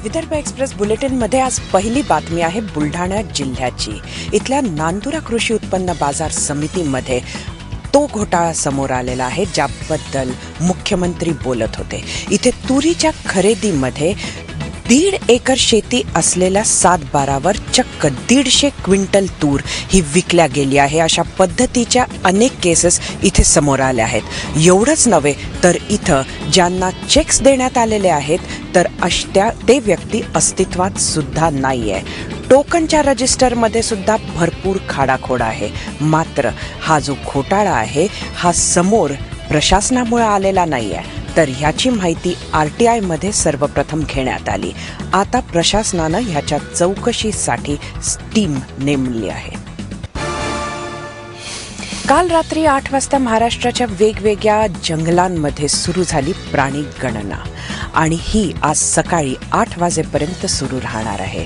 Vidarbha express bulletin मध्ये आज पहिली बातमी आहे बुलढाणा जिल्ह्याची. इथल्या नांदुरा कृषी उत्पन्न बाजार समितीमध्ये तो घोटाळा समोर आलेला आहे ज्याबद्दल मुख्यमंत्री बोलत होते. इथे तुरीच्या खरेदीमध्ये 1.5 एकर शेती असलेल्या 7-12वर चक्क 150 क्विंटल तूर ही विकल्या गेली आहे. अशा पद्धतीच्या अनेक केसेस इथे समोर आल्या आहेत. एवढंच नव्हे तर इथं ज्यांना चेक्स देण्यात आलेले आहेत तर ते व्यक्ती अस्तित्वात सुद्धा नाहीये. टोकनच्या रजिस्टरमध्ये सुद्धा भरपूर खाडाखोड आहे. मात्र हा जो घोटाळा आहे हा समोर प्रशासनामुळे आलेला नाहीये, तर ह्याची माहिती RTI मध्ये सर्वप्रथम घेण्यात आली. आता प्रशासनानं ह्याच्या चौकशीसाठी टीम नेमली आहे. काल रात्री 8 वाजता महाराष्ट्राच्या वेगवेगळ्या जंगलांमध्ये सुरू झाली प्राणी गणना आणि ही आज सकाळी 8 वाजेपर्यंत सुरू राहणार आहे.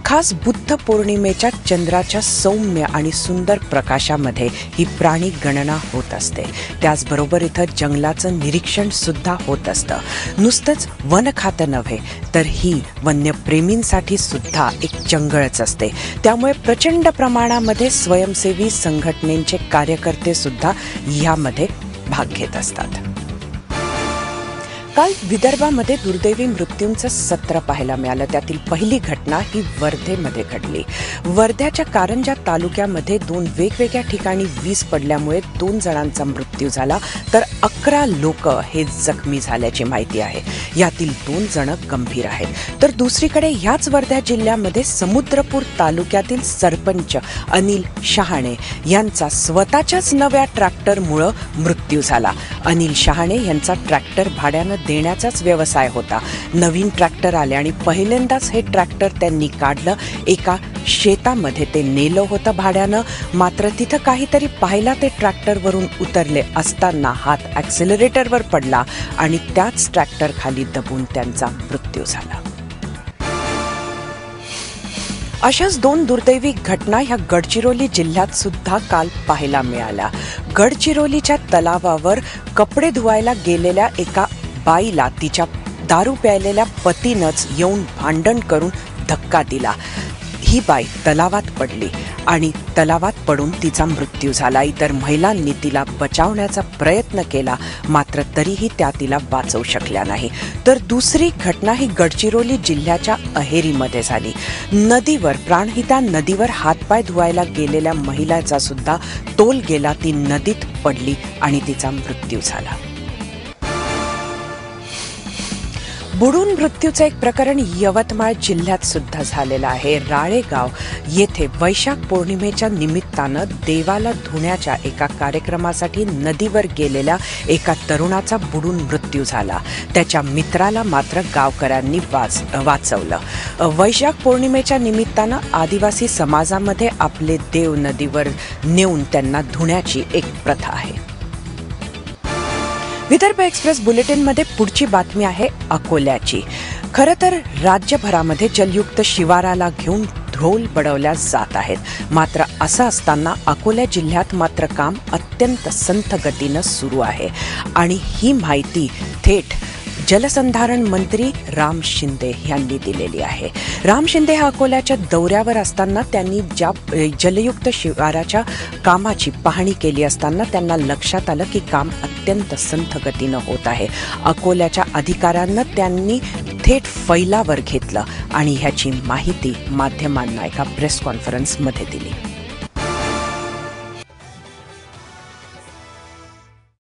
खास बुद्ध पौर्णिमेच्या चंद्राच्या सौम्य आणि सुंदर प्रकाशामध्ये ही प्राणी गणना होत असते. त्याचबरोबर इथं जंगलाचं निरीक्षण सुद्धा होत असतं. नुसतंच वन खातं नव्हे तर ही वन्यप्रेमींसाठी सुद्धा एक चंगळच असते. त्यामुळे प्रचंड प्रमाणामध्ये स्वयंसेवी संघटनेचे कार्यकर्ते सुद्धा यामध्ये भाग घेत असतात. काल विदर्भामध्ये दुर्दैवी मृत्यूंचं सत्र पाहायला मिळालं. त्यातील पहिली घटना ही वर्धेमध्ये घडली. वर्ध्याच्या कारंजा तालुक्यामध्ये 2 वेगवेगळ्या ठिकाणी वीज पडल्यामुळे 2 जणांचा मृत्यू झाला तर 11 लोक हे जखमी झाल्याची माहिती आहे. यातील 2 जण गंभीर आहेत. तर दुसरीकडे ह्याच वर्धा जिल्ह्यामध्ये समुद्रपूर तालुक्यातील सरपंच अनिल शहाणे यांचा स्वतःच्याच नव्या ट्रॅक्टरमुळे मृत्यू झाला. अनिल शहाणे यांचा ट्रॅक्टर भाड्यानं देण्याचाच व्यवसाय होता. नवीन ट्रॅक्टर आले आणि पहिल्यांदाच हे ट्रॅक्टर त्यांनी काढलं. एका शेतामध्ये ते नेलं होतं भाड्यानं. मात्र तिथं काहीतरी पाहिला ते ट्रॅक्टरवरून उतरले असताना हात ॲक्सिलरेटरवर पडला आणि त्याच ट्रॅक्टर खाली दबून त्यांचा मृत्यू झाला. अशाच 2 दुर्दैवी घटना ह्या गडचिरोली जिल्ह्यात सुद्धा काल पाहायला मिळाल्या. गडचिरोलीच्या तलावावर कपडे धुवायला गेलेल्या एका बाईला तिच्या दारू प्यायलेल्या पतीनंच येऊन भांडण करून धक्का दिला. ही बाई तलावात पडली आणि तलावात पडून तिचा मृत्यू झाला. इतर महिलांनी तिला बचावण्याचा प्रयत्न केला मात्र तरीही त्या तिला वाचवू शकल्या नाही. तर दुसरी घटना ही गडचिरोली जिल्ह्याच्या अहेरीमध्ये झाली. नदीवर प्राणहिता नदीवर हातपाय धुवायला गेलेल्या महिलेचा सुद्धा तोल गेला. ती नदीत पडली आणि तिचा मृत्यू झाला. बुडून मृत्यूचं एक प्रकरण यवतमाळ जिल्ह्यात सुद्धा झालेलं आहे. राळेगाव येथे वैशाख पौर्णिमेच्या निमित्तानं देवाला धुण्याच्या एका कार्यक्रमासाठी नदीवर गेलेल्या एका तरुणाचा बुडून मृत्यू झाला. त्याच्या मित्राला मात्र गावकऱ्यांनी वाचवलं. वैशाख पौर्णिमेच्या निमित्तानं आदिवासी समाजामध्ये आपले देव नदीवर नेऊन त्यांना धुण्याची एक प्रथा आहे. विदर्भ एक्सप्रेस बुलेटिनमध्ये पुढची बातमी आहे अकोल्याची. खरं तर राज्यभरामध्ये जलयुक्त शिवाराला घेऊन ढोल बडवल्या जात आहेत. मात्र असं असताना अकोला जिल्ह्यात मात्र काम अत्यंत संथ गतीनं सुरू आहे आणि ही माहिती थेट जलसंधारण मंत्री राम शिंदे यांनी दिलेली आहे. राम शिंदे हा अकोल्याच्या दौऱ्यावर असताना त्यांनी ज्या जलयुक्त शिवाराच्या कामाची पाहणी केली असताना त्यांना लक्षात आलं की काम अत्यंत संथ गतीनं होत आहे. अकोल्याच्या अधिकाऱ्यांना त्यांनी थेट फैलावर घेतलं आणि ह्याची माहिती माध्यमांना एका प्रेस कॉन्फरन्समध्ये दिली.